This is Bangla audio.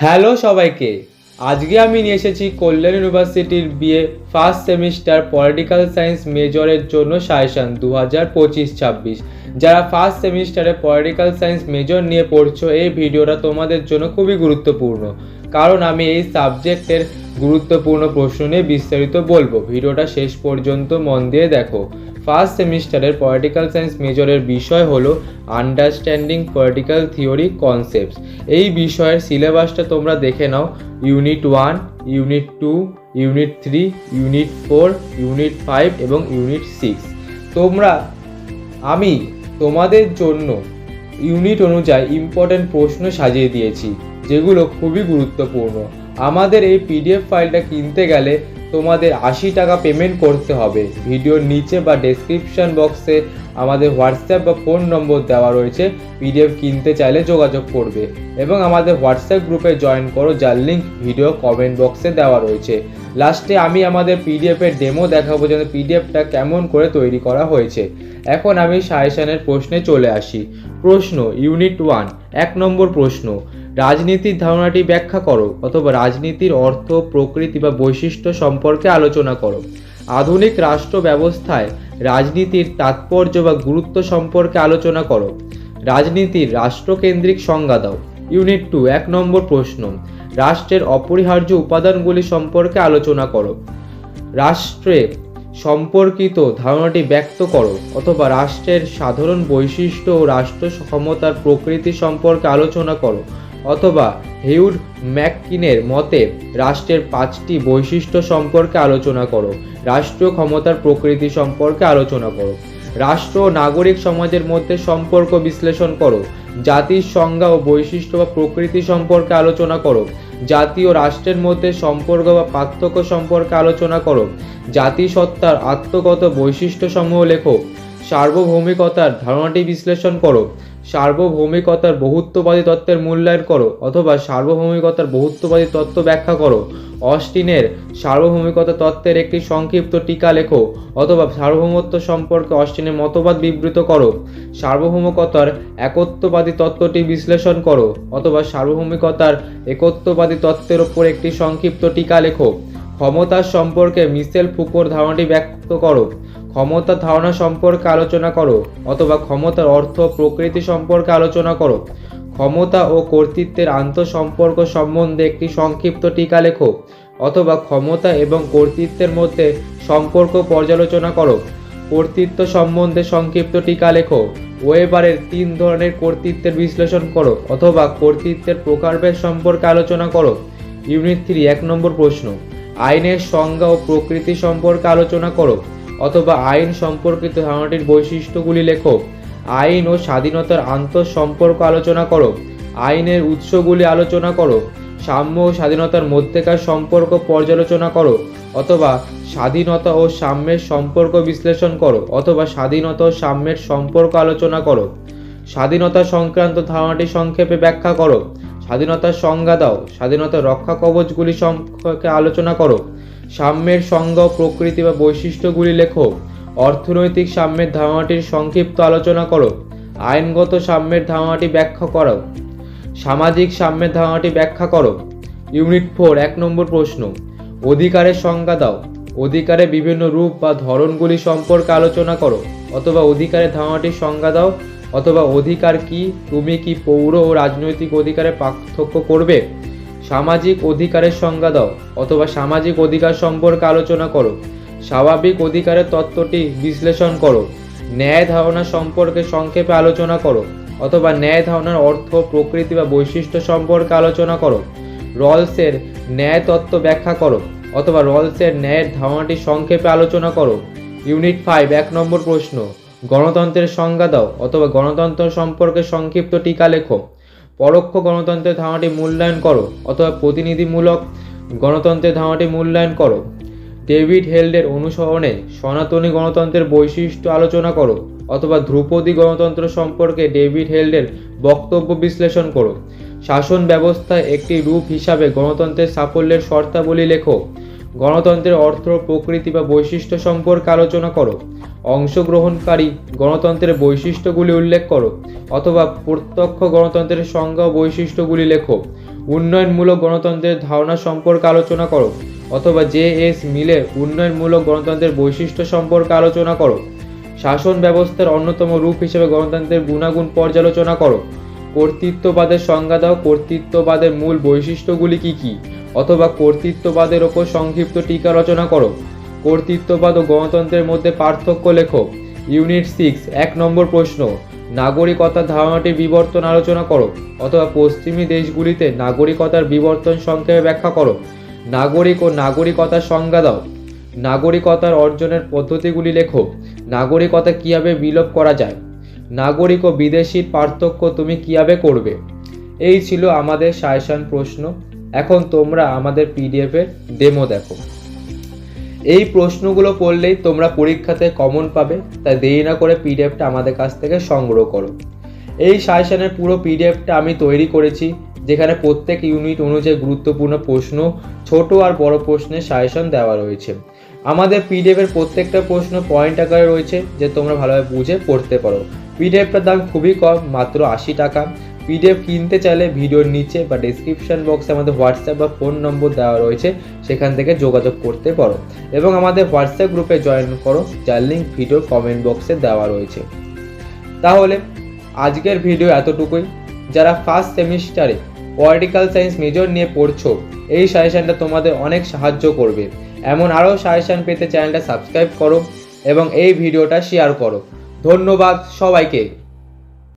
হ্যালো সবাইকে। আজকে আমি নিয়ে এসেছি কল্যাণ ইউনিভার্সিটির BA first semester political science মেজরের জন্য সাজেশন 2025-26। যারা ফার্স্ট সেমিস্টারে পলিটিক্যাল সায়েন্স মেজর নিয়ে পড়ছো, এই ভিডিওটা তোমাদের জন্য খুবই গুরুত্বপূর্ণ, কারণ আমি এই সাবজেক্টের গুরুত্বপূর্ণ প্রশ্ন নিয়ে বিস্তারিত বলবো। ভিডিওটা শেষ পর্যন্ত মন দিয়ে দেখো। ফার্স্ট সেমিস্টারের পলিটিক্যাল সায়েন্স মেজরের বিষয় হলো আন্ডারস্ট্যান্ডিং পলিটিক্যাল থিওরি কনসেপ্টস। এই বিষয়ের সিলেবাসটা তোমরা দেখে নাও। Unit 1, unit 2, unit 3, unit 4, unit 5 এবং ইউনিট 6। আমি তোমাদের জন্য ইউনিট অনুযায়ী ইম্পর্টেন্ট প্রশ্ন সাজিয়ে দিয়েছি, যেগুলো খুবই গুরুত্বপূর্ণ। আমাদের এই পিডিএফ ফাইলটা কিনতে গেলে তোমাদের 80 টাকা পেমেন্ট করতে হবে। ভিডিওর নিচে বা ডেসক্রিপশন বক্সে আমাদের হোয়াটসঅ্যাপ বা ফোন নম্বর দেওয়া রয়েছে। পিডিএফ কিনতে চাইলে যোগাযোগ করবে এবং আমাদের হোয়াটসঅ্যাপ গ্রুপে জয়েন করো, যার লিঙ্ক ভিডিও কমেন্ট বক্সে দেওয়া রয়েছে। লাস্টে আমি আমাদের পিডিএফের ডেমো দেখাবো, যেন পিডিএফটা কেমন করে তৈরি করা হয়েছে। এখন আমি সাজেশনের প্রশ্নে চলে আসি। প্রশ্ন ইউনিট 1, 1 নম্বর প্রশ্ন, রাজনীতির ধারণাটি ব্যাখ্যা করো অথবা রাজনীতির অর্থ, প্রকৃতি বা বৈশিষ্ট্য সম্পর্কে আলোচনা করো। আধুনিক রাষ্ট্র ব্যবস্থায় রাজনীতির তাৎপর্য বা গুরুত্ব সম্পর্কে আলোচনা করো। রাজনীতির রাষ্ট্রকেন্দ্রিক সংজ্ঞা দাও। ইউনিট 2, 1 নম্বর প্রশ্ন, রাষ্ট্রের অপরিহার্য উপাদানগুলি সম্পর্কে আলোচনা করো। রাষ্ট্রে সম্পর্কিত ধারণাটি ব্যক্ত করো অথবা রাষ্ট্রের সাধারণ বৈশিষ্ট্য ও রাষ্ট্র ক্ষমতার প্রকৃতি সম্পর্কে আলোচনা করো। অথবা হিউড ম্যাককিনের মতে রাষ্ট্রের 5টি বৈশিষ্ট্য সম্পর্কে আলোচনা করো। রাষ্ট্রীয় ক্ষমতার প্রকৃতি সম্পর্কে আলোচনা করো। রাষ্ট্র ও নাগরিক সমাজের মধ্যে সম্পর্ক বিশ্লেষণ করো। জাতির সংজ্ঞা ও বৈশিষ্ট্য বা প্রকৃতি সম্পর্কে আলোচনা করো। জাতি ও রাষ্ট্রের মধ্যে সম্পর্ক বা পার্থক্য সম্পর্কে আলোচনা করো। জাতিসত্তার আত্মগত বৈশিষ্ট্যসমূহ লেখো। সার্বভৌমিকতার ধারণাটি বিশ্লেষণ করো। সার্বভৌমিকতার বহুত্ববাদী তত্ত্বের মূল্যায়ন করো অথবা সার্বভৌমিকতার বহুত্ববাদী তত্ত্ব ব্যাখ্যা করো। অস্টিনের সার্বভৌমিকতা তত্ত্বের একটি সংক্ষিপ্ত টিকা লেখো অথবা সার্বভৌমত্ব সম্পর্কে অস্টিনের মতবাদ বিবৃত করো। সার্বভৌমিকতার একত্ববাদী তত্ত্বটি বিশ্লেষণ করো অথবা সার্বভৌমিকতার একত্ববাদী তত্ত্বের ওপর একটি সংক্ষিপ্ত টিকা লেখো। ক্ষমতার সম্পর্কে মিশেল ফুকোর ধারণাটি ব্যক্ত করো। ক্ষমতার ধারণা সম্পর্কে আলোচনা করো অথবা ক্ষমতার অর্থ, প্রকৃতি সম্পর্কে আলোচনা করো। ক্ষমতা ও কর্তৃত্বের আন্তঃসম্পর্ক সম্বন্ধে একটি সংক্ষিপ্ত টিকা লেখো অথবা ক্ষমতা এবং কর্তৃত্বের মধ্যে সম্পর্ক পর্যালোচনা করো। কর্তৃত্ব সম্বন্ধে সংক্ষিপ্ত টিকা লেখো। ওয়েবারের 3 ধরনের কর্তৃত্বের বিশ্লেষণ করো অথবা কর্তৃত্বের প্রকারভেদ সম্পর্কে আলোচনা করো। ইউনিট 3, 1 নম্বর প্রশ্ন, আইনের সংজ্ঞা ও প্রকৃতি সম্পর্কে আলোচনা করো অথবা আইন সম্পর্কিত ধারণাটির বৈশিষ্ট্যগুলি লেখো। আইন ও স্বাধীনতার আন্তঃসম্পর্ক আলোচনা করো। আইনের উৎসগুলি আলোচনা করো। সাম্য ও স্বাধীনতার মধ্যেকার সম্পর্ক পর্যালোচনা করো অথবা স্বাধীনতা ও সাম্যের সম্পর্ক বিশ্লেষণ করো অথবা স্বাধীনতা ও সাম্যের সম্পর্ক আলোচনা করো। স্বাধীনতা সংক্রান্ত ধারণাটি সংক্ষেপে ব্যাখ্যা করো। স্বাধীনতার সংজ্ঞা দাও। স্বাধীনতার রক্ষা কবচগুলি সম্পর্কে আলোচনা করো। সাম্যের সংজ্ঞা ও প্রকৃতি বা বৈশিষ্ট্যগুলি লেখো। অর্থনৈতিক সাম্যের ধারণাটির সংক্ষিপ্ত আলোচনা করো। আইনগত সাম্যের ধারণাটি ব্যাখ্যা করো। সামাজিক সাম্যের ধারণাটি ব্যাখ্যা করো। ইউনিট 4, 1 নম্বর প্রশ্ন, অধিকারের সংজ্ঞা দাও। অধিকারের বিভিন্ন রূপ বা ধরনগুলি সম্পর্কে আলোচনা করো অথবা অধিকারের ধারণাটির সংজ্ঞা দাও অথবা অধিকার কি, তুমি কি পৌর ও রাজনৈতিক অধিকারের পার্থক্য করবে। সামাজিক অধিকারের সংজ্ঞা দাও অথবা সামাজিক অধিকার সম্পর্কে আলোচনা করো। স্বাভাবিক অধিকারের তত্ত্বটি বিশ্লেষণ করো। ন্যায় ধারণা সম্পর্কে সংক্ষেপে আলোচনা করো অথবা ন্যায় ধারণার অর্থ, প্রকৃতি বা বৈশিষ্ট্য সম্পর্কে আলোচনা করো। রলসের ন্যায় তত্ত্ব ব্যাখ্যা করো অথবা রলসের ন্যায়ের ধারণাটি সংক্ষেপে আলোচনা করো। ইউনিট 5, 1 নম্বর প্রশ্ন, গণতন্ত্রের সংজ্ঞা দাও অথবা গণতন্ত্র সম্পর্কে সংক্ষিপ্ত টিকা লেখো। পরোক্ষ গণতন্ত্রের ধারণাটি মূল্যায়ন করো অথবা প্রতিনিধিমূলক গণতন্ত্রের ধারণাটি মূল্যায়ন করো। ডেভিড হেল্ডের অনুসরণে সনাতনী গণতন্ত্রের বৈশিষ্ট্য আলোচনা করো অথবা ধ্রুপদী গণতন্ত্র সম্পর্কে ডেভিড হেল্ডের বক্তব্য বিশ্লেষণ করো। শাসন ব্যবস্থায় একটি রূপ হিসাবে গণতন্ত্রের সাফল্যের শর্তাবলী লেখো। গণতন্ত্রের অর্থ, প্রকৃতি বা বৈশিষ্ট্য সম্পর্কে আলোচনা করো। অংশগ্রহণকারী গণতন্ত্রের বৈশিষ্ট্যগুলি উল্লেখ করো অথবা প্রত্যক্ষ গণতন্ত্রের সংজ্ঞা ও বৈশিষ্ট্যগুলি লেখো। উন্নয়নমূলক গণতন্ত্রের ধারণা সম্পর্কে আলোচনা করো, অথবা জে.এস. মিলের উন্নয়নমূলক গণতন্ত্রের বৈশিষ্ট্য সম্পর্কে আলোচনা করো। শাসন ব্যবস্থার অন্যতম রূপ হিসেবে গণতন্ত্রের গুণাগুণ পর্যালোচনা করো। কর্তৃত্ববাদের সংজ্ঞা দাও, কর্তৃত্ববাদের মূল বৈশিষ্ট্যগুলি কী কী, অথবা কর্তৃত্ববাদের ওপর সংক্ষিপ্ত টিকা রচনা করো। কর্তৃত্ববাদ ও গণতন্ত্রের মধ্যে পার্থক্য লেখো। ইউনিট 6 1 নম্বর প্রশ্ন, নাগরিকতার ধারণাটির বিবর্তন আলোচনা করো, অথবা পশ্চিমী দেশগুলিতে নাগরিকতার বিবর্তন সংক্ষেপে ব্যাখ্যা করো। নাগরিক ও নাগরিকতার সংজ্ঞা দাও। নাগরিকতার অর্জনের পদ্ধতিগুলি লেখো। নাগরিকতা কীভাবে বিলোপ করা যায়। নাগরিক ও বিদেশির পার্থক্য তুমি কীভাবে করবে। এই ছিল আমাদের সাজেশন প্রশ্ন। এখন তোমরা আমাদের পিডিএফের ডেমো দেখো। এই প্রশ্নগুলো পড়লেই তোমরা পরীক্ষাতে কমন পাবে, তাই দেরি না করে পিডিএফটা আমাদের কাছ থেকে সংগ্রহ করো। এই সাজেশনের পুরো পিডিএফটা আমি তৈরি করেছি, যেখানে প্রত্যেক ইউনিট অনুযায়ী গুরুত্বপূর্ণ প্রশ্ন, ছোট আর বড় প্রশ্নের সাজেশন দেওয়া রয়েছে। আমাদের পিডিএফের প্রত্যেকটা প্রশ্ন পয়েন্ট আকারে রয়েছে, যে তোমরা ভালোভাবে বুঝে পড়তে পারো। পিডিএফটার দাম খুবই কম, মাত্র 80 টাকা। পিডিএফ কিনতে চাইলে ভিডিওর নিচে বা ডেসক্রিপশন বক্সে আমাদের হোয়াটসঅ্যাপ বা ফোন নম্বর দেওয়া রয়েছে, সেখান থেকে যোগাযোগ করতে পারো এবং আমাদের হোয়াটসঅ্যাপ গ্রুপে জয়েন করো, যার লিঙ্ক ভিডিওর কমেন্ট বক্সে দেওয়া রয়েছে। তাহলে আজকের ভিডিও এতটুকুই। যারা ফার্স্ট সেমিস্টারে পলিটিক্যাল সায়েন্স মেজর নিয়ে পড়ছো, এই সাজেশনটা তোমাদের অনেক সাহায্য করবে। এমন আরও সাজেশন পেতে চ্যানেলটা সাবস্ক্রাইব করো এবং এই ভিডিওটা শেয়ার করো। ধন্যবাদ সবাইকে।